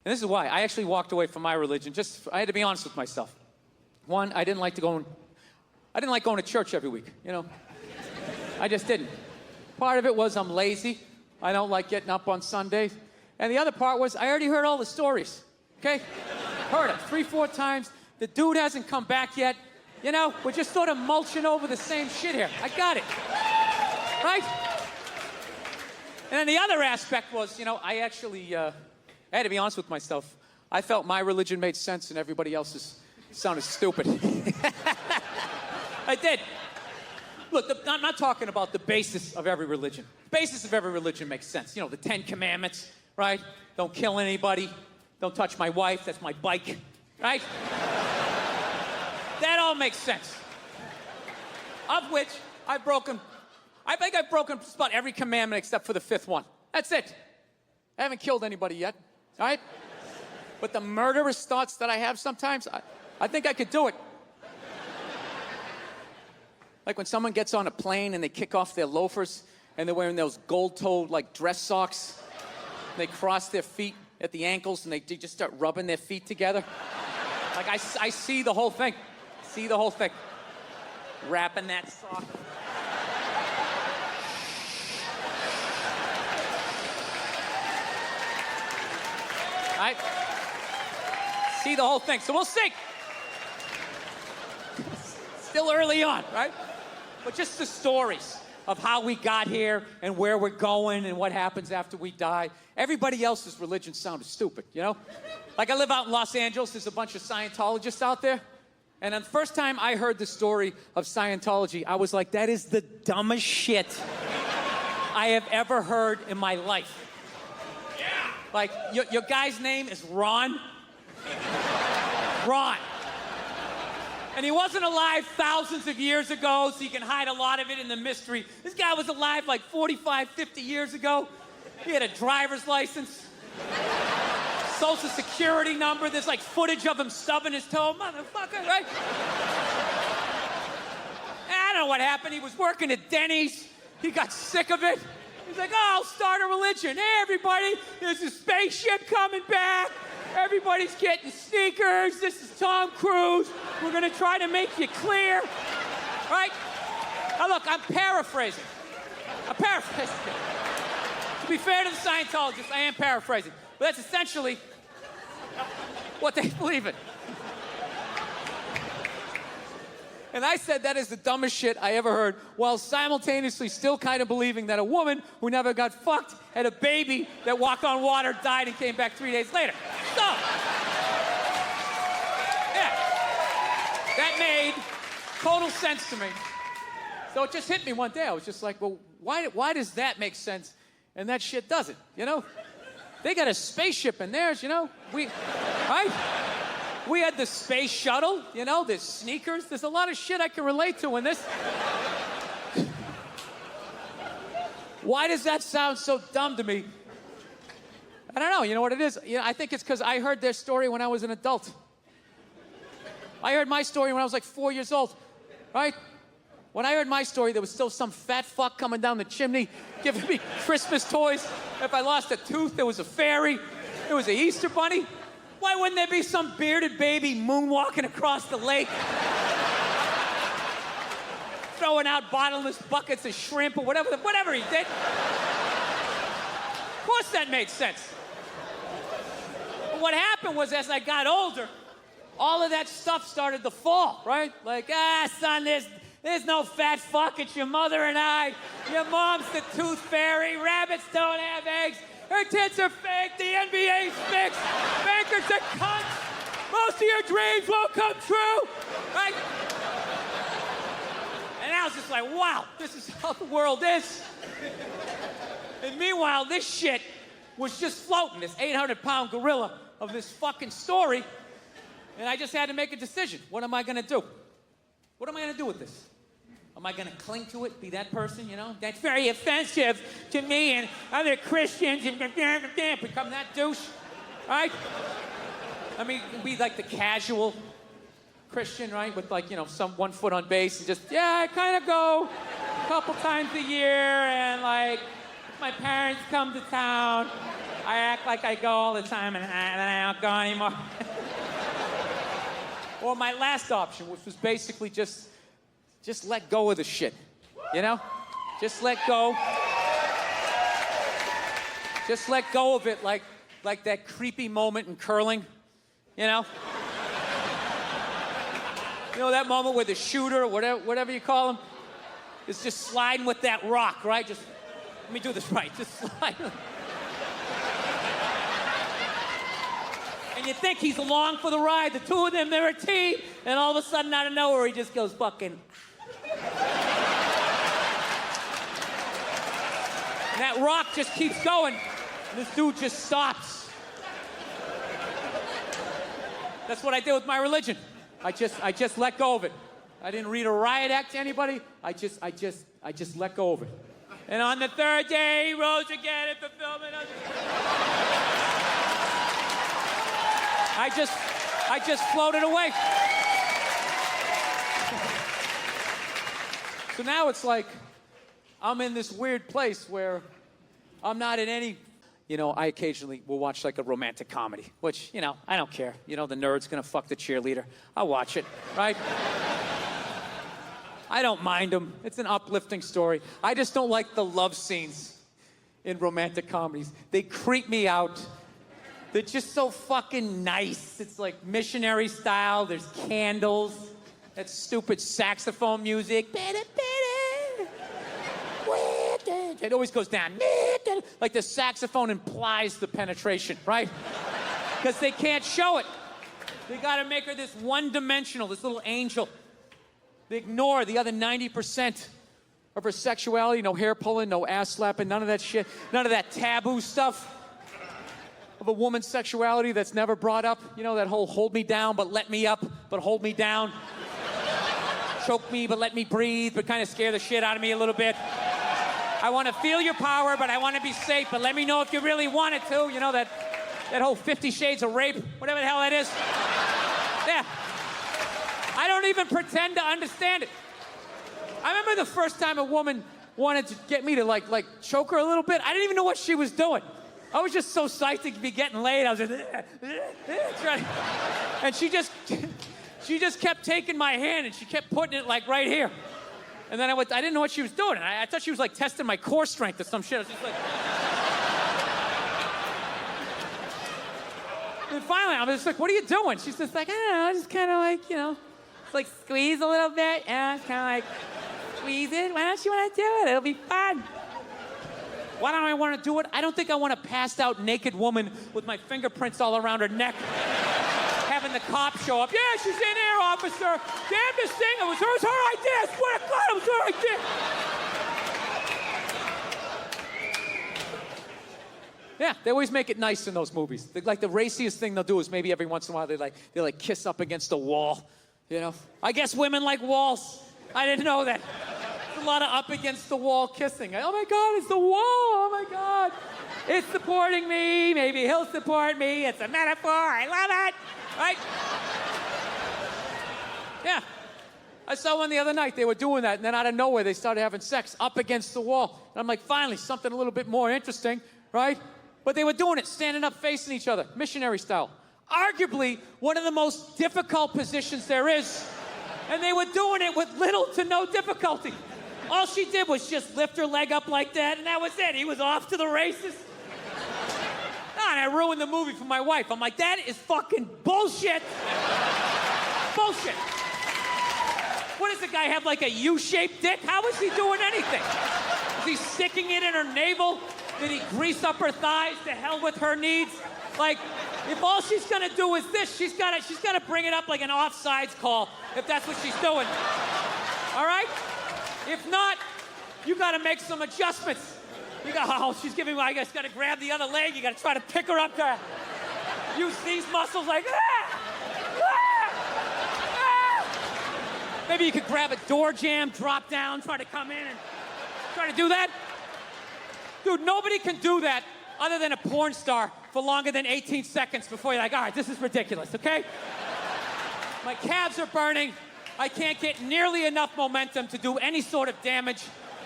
And this is why. I actually walked away from my religion. I had to be honest with myself. One, I didn't like going to church every week, you know. I just didn't. Part of it was I'm lazy. I don't like getting up on Sundays. And the other part was I already heard all the stories, okay? Heard it 3-4 times. The dude hasn't come back yet. You know, we're just sort of mulching over the same shit here. I got it, right? And then the other aspect was, you know, I actually, I had to be honest with myself. I felt my religion made sense and everybody else's sounded stupid. I did. Look, I'm not talking about the basis of every religion. The basis of every religion makes sense. You know, the 10 Commandments, right? Don't kill anybody. Don't touch my wife. That's my bike, right? That all makes sense. Of which I think I've broken just about every commandment except for the 5th one. That's it. I haven't killed anybody yet, all right? But the murderous thoughts that I have sometimes, I think I could do it. Like when someone gets on a plane and they kick off their loafers and they're wearing those gold-toed like dress socks. They cross their feet at the ankles and they just start rubbing their feet together. Like I see the whole thing. See the whole thing. Wrapping that sock. Right? See the whole thing. So we'll see. Still early on, right? But just the stories of how we got here and where we're going and what happens after we die. Everybody else's religion sounded stupid, you know? Like I live out in Los Angeles. There's a bunch of Scientologists out there. And the first time I heard the story of Scientology, I was like, that is the dumbest shit I have ever heard in my life. Yeah. Like, your guy's name is Ron. Ron. And he wasn't alive thousands of years ago, so you can hide a lot of it in the mystery. This guy was alive like 45, 50 years ago. He had a driver's license, social security number. There's like footage of him stubbing his toe. Motherfucker, right? And I don't know what happened. He was working at Denny's. He got sick of it. He's like, oh, I'll start a religion. Hey, everybody, there's a spaceship coming back. Everybody's getting sneakers. This is Tom Cruise. We're going to try to make you clear. Right? Now, look, I'm paraphrasing. To be fair to the Scientologists, I am paraphrasing. But that's essentially what they believe in. And I said that is the dumbest shit I ever heard, while simultaneously still kind of believing that a woman who never got fucked had a baby that walked on water, died, and came back 3 days later. So, yeah, that made total sense to me. So it just hit me one day. I was just like, well, why does that make sense and that shit doesn't, you know? They got a spaceship in theirs, you know? Right? We had the space shuttle, you know, there's sneakers. There's a lot of shit I can relate to in this. Why does that sound so dumb to me? I don't know. You know what it is? You know, I think it's because I heard their story when I was an adult. I heard my story when I was like 4 years old, right? When I heard my story, there was still some fat fuck coming down the chimney giving me Christmas toys. If I lost a tooth, there was a fairy. There was an Easter bunny. Why wouldn't there be some bearded baby moonwalking across the lake? Throwing out bottomless buckets of shrimp or whatever he did. Of course that made sense. But what happened was as I got older, all of that stuff started to fall, right? Like, son, there's no fat fuck, it's your mother and I. Your mom's the tooth fairy, rabbits don't have eggs. Her tits are fake, the NBA's fixed, bankers are cunts, most of your dreams won't come true, right? And I was just like, wow, this is how the world is. And meanwhile, this shit was just floating, this 800-pound gorilla of this fucking story, and I just had to make a decision. What am I gonna do? What am I gonna do with this? Am I going to cling to it, be that person, you know? That's very offensive to me and other Christians and become that douche, right? I mean, be like the casual Christian, right? With like, you know, 1 foot on base and just, yeah, I kind of go a couple times a year and like, if my parents come to town, I act like I go all the time and then I don't go anymore. Or my last option, which was basically just let go of the shit, you know? Just let go. Just let go of it like that creepy moment in curling, you know? You know that moment where the shooter, whatever you call him, is just sliding with that rock, right? Just, let me do this right, just slide. And you think he's along for the ride, the two of them, they're a team, and all of a sudden, out of nowhere, he just goes fucking... And that rock just keeps going, and this dude just stops. That's what I did with my religion. I just let go of it. I didn't read a riot act to anybody. I just let go of it. And on the third day, he rose again in fulfillment of I just floated away. So now it's like I'm in this weird place where I'm not in any... You know, I occasionally will watch like a romantic comedy, which, you know, I don't care. You know, the nerd's gonna fuck the cheerleader. I'll watch it, right? I don't mind them. It's an uplifting story. I just don't like the love scenes in romantic comedies. They creep me out. They're just so fucking nice. It's like missionary style. There's candles. That stupid saxophone music. It always goes down. Like the saxophone implies the penetration, right? Because they can't show it. They gotta make her this one-dimensional, this little angel. They ignore the other 90% of her sexuality. No hair pulling, no ass slapping, none of that shit. None of that taboo stuff of a woman's sexuality that's never brought up. You know, that whole hold me down, but let me up, but hold me down. Choke me, but let me breathe, but kind of scare the shit out of me a little bit. I want to feel your power, but I want to be safe, but let me know if you really want it to. You know, that whole 50 Shades of Rape, whatever the hell that is. Yeah. I don't even pretend to understand it. I remember the first time a woman wanted to get me to like choke her a little bit. I didn't even know what she was doing. I was just so psyched to be getting laid. I was just, trying. And she just kept taking my hand and she kept putting it like right here. And then I didn't know what she was doing. I thought she was like testing my core strength or some shit. I was just like... And finally, I was just like, what are you doing? She's just like, I don't know, just kind of like, you know, like squeeze a little bit. Yeah, it's kind of like, squeeze it. Why don't you want to do it? It'll be fun. Why don't I want to do it? I don't think I want a passed out naked woman with my fingerprints all around her neck. Having the cops show up. Yeah, she's in here, officer. Damnedest thing. It was her idea. I swear to God, it was her idea. Yeah, they always make it nice in those movies. Like the raciest thing they'll do is maybe every once in a while they kiss up against a wall. You know? I guess women like walls. I didn't know that. There's a lot of up against the wall kissing. Oh my God, it's the wall. Oh my God. It's supporting me. Maybe he'll support me. It's a metaphor. I love it. Right? Yeah. I saw one the other night. They were doing that, and then out of nowhere, they started having sex up against the wall. And I'm like, finally, something a little bit more interesting, right? But they were doing it standing up facing each other, missionary style. Arguably, one of the most difficult positions there is. And they were doing it with little to no difficulty. All she did was just lift her leg up like that, and that was it. He was off to the races. And I ruined the movie for my wife. I'm like, that is fucking bullshit. Bullshit. What does the guy have, like a U-shaped dick? How is he doing anything? Is he sticking it in her navel? Did he grease up her thighs? To hell with her needs? Like, if all she's gonna do is this, she's gotta bring it up like an offsides call, if that's what she's doing. All right? If not, you gotta make some adjustments. You go, oh, she's giving me, I just gotta grab the other leg. You gotta try to pick her up to use these muscles like, Maybe you could grab a door jamb, drop down, try to come in and try to do that. Dude, nobody can do that other than a porn star for longer than 18 seconds before you're like, all right, this is ridiculous, okay? My calves are burning. I can't get nearly enough momentum to do any sort of damage.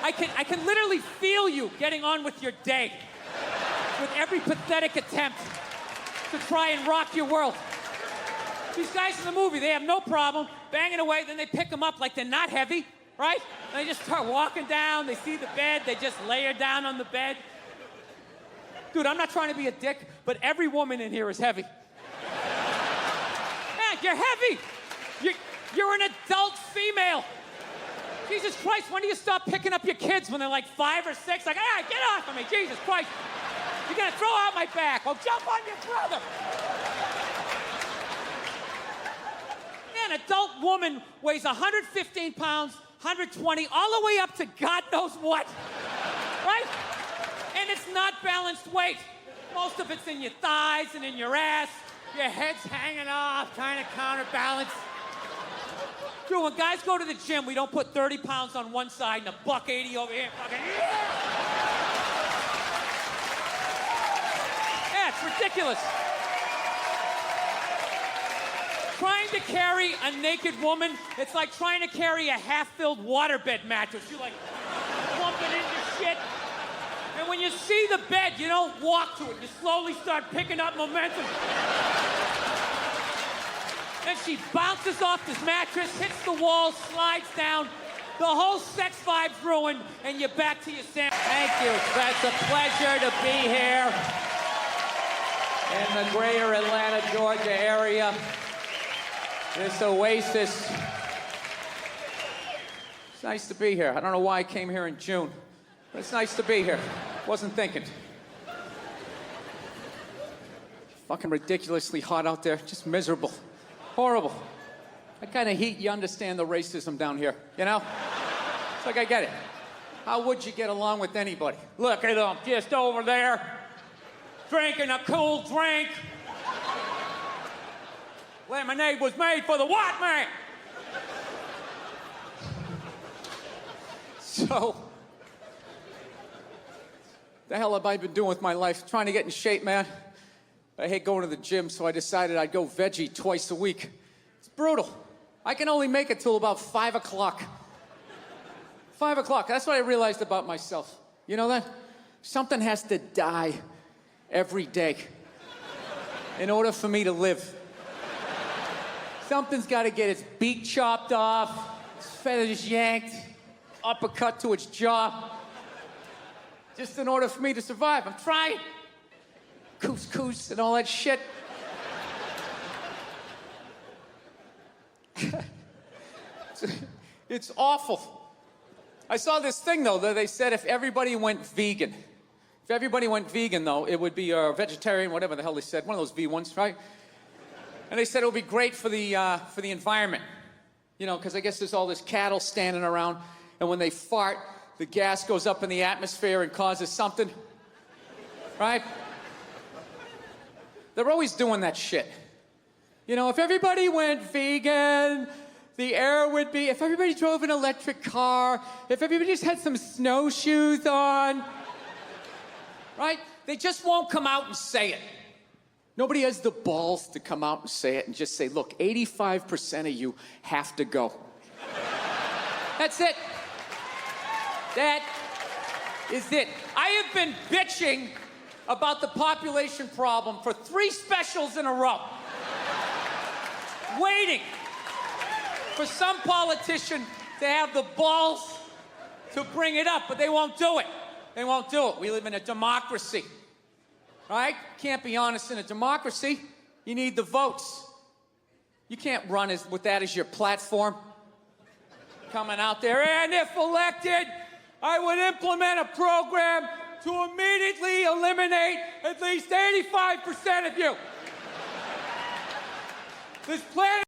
I can literally feel you getting on with your day. with every pathetic attempt to try and rock your world. These guys in the movie, they have no problem banging away, then they pick them up like they're not heavy, right? And they just start walking down, they see the bed, they just lay her down on the bed. Dude, I'm not trying to be a dick, but every woman in here is heavy. Man, you're heavy. You're an adult female. Jesus Christ, when do you stop picking up your kids when they're like 5 or 6? Like, hey, get off of me, Jesus Christ. You're gonna throw out my back. Well, jump on your brother. An adult woman weighs 115 pounds, 120, all the way up to God knows what, right? And it's not balanced weight. Most of it's in your thighs and in your ass. Your head's hanging off, trying to counterbalance. Dude, when guys go to the gym, we don't put 30 pounds on one side and a $180 over here. Fucking, yeah, it's ridiculous. Trying to carry a naked woman, it's like trying to carry a half-filled waterbed mattress. You're like plumping into shit. And when you see the bed, you don't walk to it. You slowly start picking up momentum. Then she bounces off this mattress, hits the wall, slides down. The whole sex vibe's ruined, and you're back to your sandwich. Thank you. It's a pleasure to be here in the greater Atlanta, Georgia area. This oasis. It's nice to be here. I don't know why I came here in June, but it's nice to be here. Wasn't thinking. Fucking ridiculously hot out there. Just miserable. Horrible. That kind of heat, you understand the racism down here, you know? It's like, I get it. How would you get along with anybody? Look at them, just over there, drinking a cool drink. Lemonade was made for the white man. So, the hell have I been doing with my life? Trying to get in shape, man. I hate going to the gym, so I decided I'd go veggie twice a week. It's brutal. I can only make it till about 5 o'clock. 5 o'clock, that's what I realized about myself. You know that? Something has to die every day in order for me to live. Something's got to get its beak chopped off, its feathers yanked, uppercut to its jaw, just in order for me to survive. I'm trying. Couscous and all that shit. It's awful. I saw this thing, though, that they said if everybody went vegan. If everybody went vegan, though, it would be vegetarian, whatever the hell they said. One of those V ones, right? And they said it would be great for the environment. You know, because I guess there's all this cattle standing around, and when they fart, the gas goes up in the atmosphere and causes something. Right? They're always doing that shit. You know, if everybody went vegan, the air would be, if everybody drove an electric car, if everybody just had some snowshoes on, right? They just won't come out and say it. Nobody has the balls to come out and say it and just say, look, 85% of you have to go. That's it. That is it. I have been bitching about the population problem for 3 specials in a row. Waiting for some politician to have the balls to bring it up, but they won't do it. They won't do it. We live in a democracy, right? Can't be honest in a democracy. You need the votes. You can't run with that as your platform. Coming out there, and if elected, I would implement a program to immediately eliminate at least 85% of you. This planet